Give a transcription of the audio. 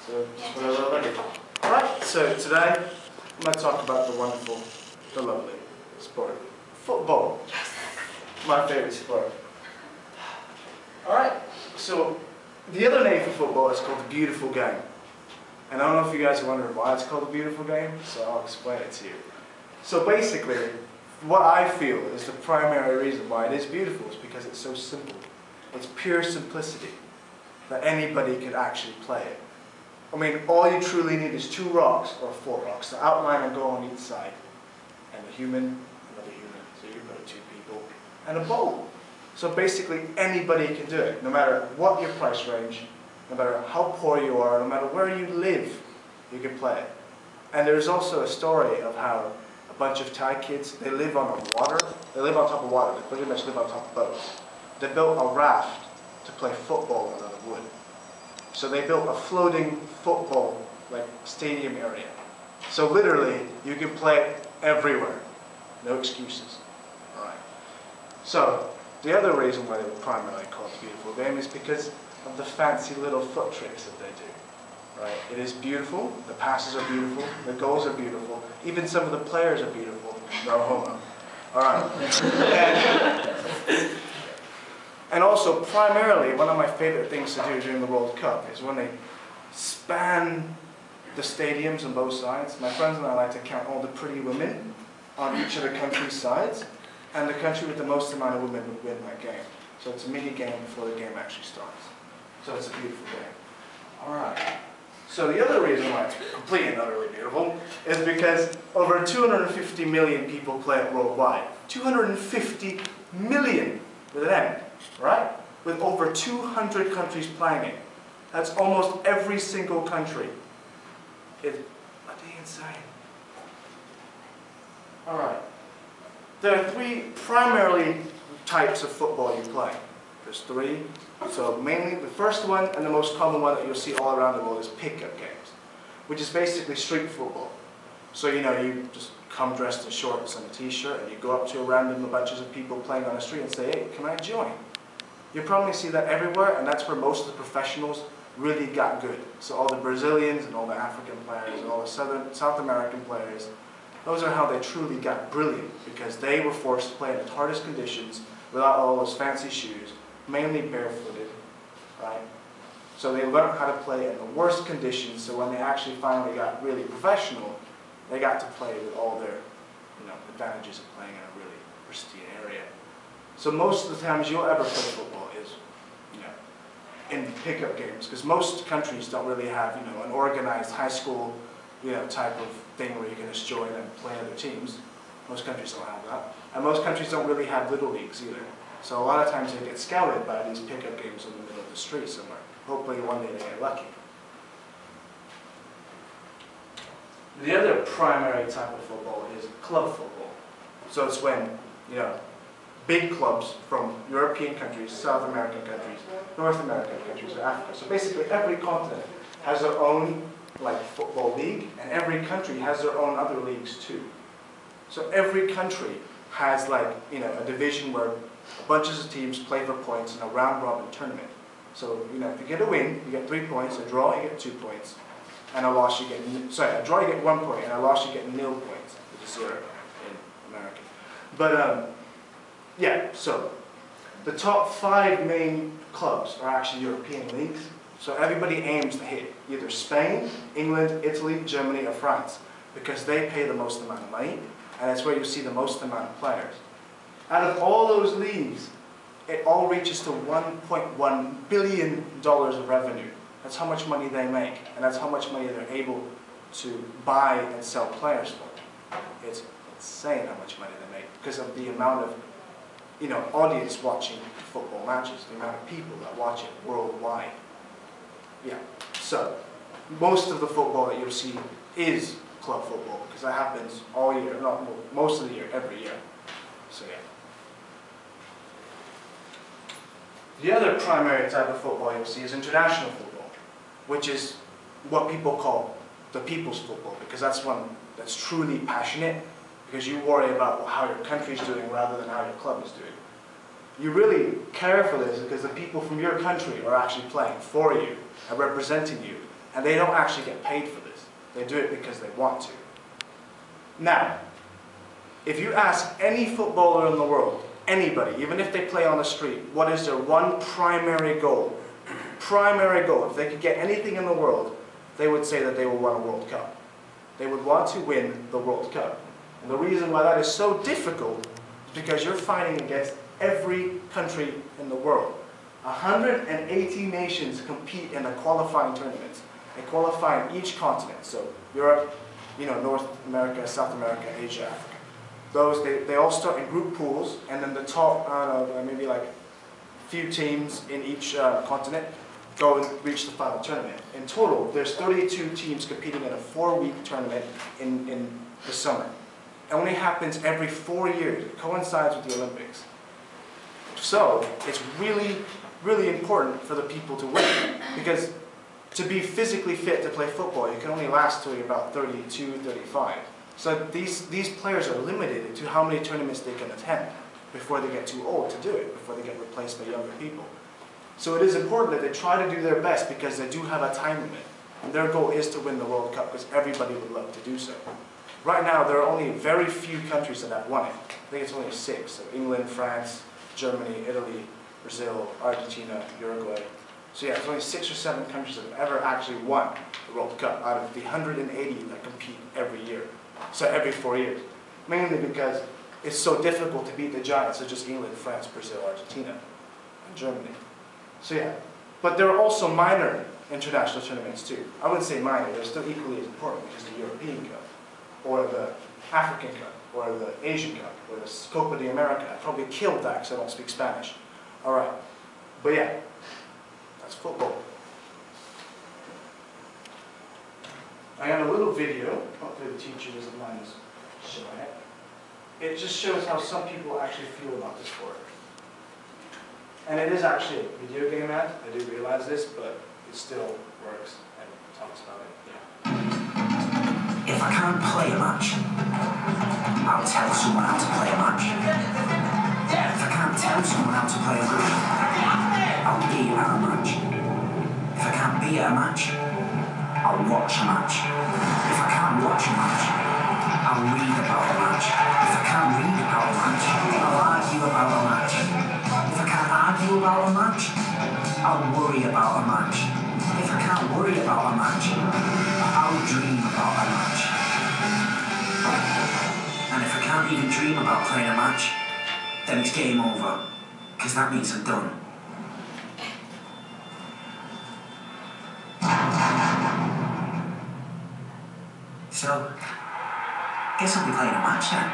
So, whenever we're ready. Alright, so today I'm going to talk about the wonderful, the lovely sport. Football. My favourite sport. Alright, so the other name for football is called the beautiful game. And I don't know if you guys are wondering why it's called the beautiful game, so I'll explain it to you. So basically, what I feel is the primary reason why it is beautiful is because it's so simple. It's pure simplicity that anybody could actually play it. I mean, all you truly need is 2 rocks, or 4 rocks, to outline and go on each side. And a human, another human, so you've got 2 people, and a ball. So basically anybody can do it, no matter what your price range, no matter how poor you are, no matter where you live, you can play it. And there's also a story of how a bunch of Thai kids, they live on water, they live on top of water, they pretty much live on top of boats. They built a raft to play football out of wood. So they built a floating football stadium area. So literally, you can play it everywhere. No excuses. Alright. So, the other reason why they were primarily called the beautiful game is because of the fancy little foot tricks that they do. Right? It is beautiful, the passes are beautiful, the goals are beautiful, even some of the players are beautiful. No homo. Alright. And also, primarily, one of my favorite things to do during the World Cup is when they span the stadiums on both sides. My friends and I like to count all the pretty women on each of the country's sides, and the country with the most amount of women would win that game. So it's a mini game before the game actually starts. So it's a beautiful game. Alright. So the other reason why it's completely and utterly beautiful is because over 250 million people play it worldwide. 250 million with an M. Right? With over 200 countries playing it. That's almost every single country. It's bloody insane. Alright. There are 3 primarily types of football you play. There's 3. So mainly the first one and the most common one that you'll see all around the world is pickup games, which is basically street football. So you just come dressed in shorts and a t-shirt and you go up to a random bunches of people playing on the street and say, hey, can I join? You probably see that everywhere, and that's where most of the professionals really got good. So all the Brazilians and all the African players and all the South American players, those are how they truly got brilliant, because they were forced to play in the hardest conditions without all those fancy shoes, mainly barefooted, right? So they learned how to play in the worst conditions, so when they actually finally got really professional, they got to play with all their advantages of playing in a really pristine area. So most of the times you'll ever play football is, in pickup games, because most countries don't really have, an organized high school, type of thing where you can just join and play other teams. Most countries don't have that, and most countries don't really have little leagues either. So a lot of times they get scouted by these pickup games in the middle of the street somewhere. Hopefully one day they get lucky. The other primary type of football is club football. So it's when, big clubs from European countries, South American countries, North American countries, or Africa. So basically every continent has their own football league, and every country has their own other leagues too. So every country has a division where bunches of teams play for points in a round-robin tournament. So if you get a win, you get 3 points, a draw you get 2 points, and a loss you get, a draw you get 1 point, and a loss you get 0 points, which is 0 in American. But yeah, so the top 5 main clubs are actually European leagues. So everybody aims to hit either Spain, England, Italy, Germany, or France, because they pay the most amount of money, and that's where you see the most amount of players. Out of all those leagues, it all reaches to $1.1 billion of revenue. That's how much money they make, and that's how much money they're able to buy and sell players for. It's insane how much money they make because of the amount of audience watching football matches, the amount of people that watch it worldwide. Yeah, so most of the football that you'll see is club football because that happens all year, most of the year, every year. So yeah. The other primary type of football you'll see is international football, which is what people call the people's football, because that's one that's truly passionate, because you worry about how your country's doing rather than how your club is doing. You really care for this because the people from your country are actually playing for you and representing you, And they don't actually get paid for this. They do it because they want to. Now, if you ask any footballer in the world, anybody, even if they play on the street, what is their one primary goal? Primary goal, if they could get anything in the world, they would say that they will win a World Cup. They would want to win the World Cup. And the reason why that is so difficult is because you're fighting against every country in the world. 180 nations compete in the qualifying tournaments. They qualify in each continent. So Europe, North America, South America, Asia, Africa. Those, they all start in group pools, and then the top, maybe like a few teams in each continent go and reach the final tournament. In total, there's 32 teams competing in a 4-week tournament in the summer. It only happens every 4 years. It coincides with the Olympics. So it's really, really important for the people to win, because to be physically fit to play football, you can only last till you're about 32, 35. So these players are limited to how many tournaments they can attend before they get too old to do it, before they get replaced by younger people. So it is important that they try to do their best, because they do have a time limit. And their goal is to win the World Cup, because everybody would love to do so. Right now, there are only very few countries that have won it. I think it's only 6. So England, France, Germany, Italy, Brazil, Argentina, Uruguay. So yeah, there's only 6 or 7 countries that have ever actually won the World Cup out of the 180 that compete every year. So every 4 years. Mainly because it's so difficult to beat the giants such as England, France, Brazil, Argentina, and Germany. So yeah, but there are also minor international tournaments too. I wouldn't say minor, they're still equally as important, which is the European Cup, or the African Cup, or the Asian Cup, or the Copa de America. I probably killed that because I don't speak Spanish. Alright, but yeah, that's football. I got a little video, hopefully the teacher doesn't mind us showing it. It just shows how some people actually feel about this sport. And it is actually a video game ad, I do realize this, but it still works and talks about it. Yeah. If I can't play a match, I'll tell someone how to play a match. If I can't tell someone how to play a match, I'll be at a match. If I can't be at a match, I'll watch a match. If I can't watch a match, I'll read about a match. If I can't read about a match, I'll argue about a match. If I can't argue about a match, I'll worry about a match. If I can't worry about a match, I'll dream about a match. And if I can't even dream about playing a match, then it's game over, because that means I'm done. So, guess I'll be playing a match then.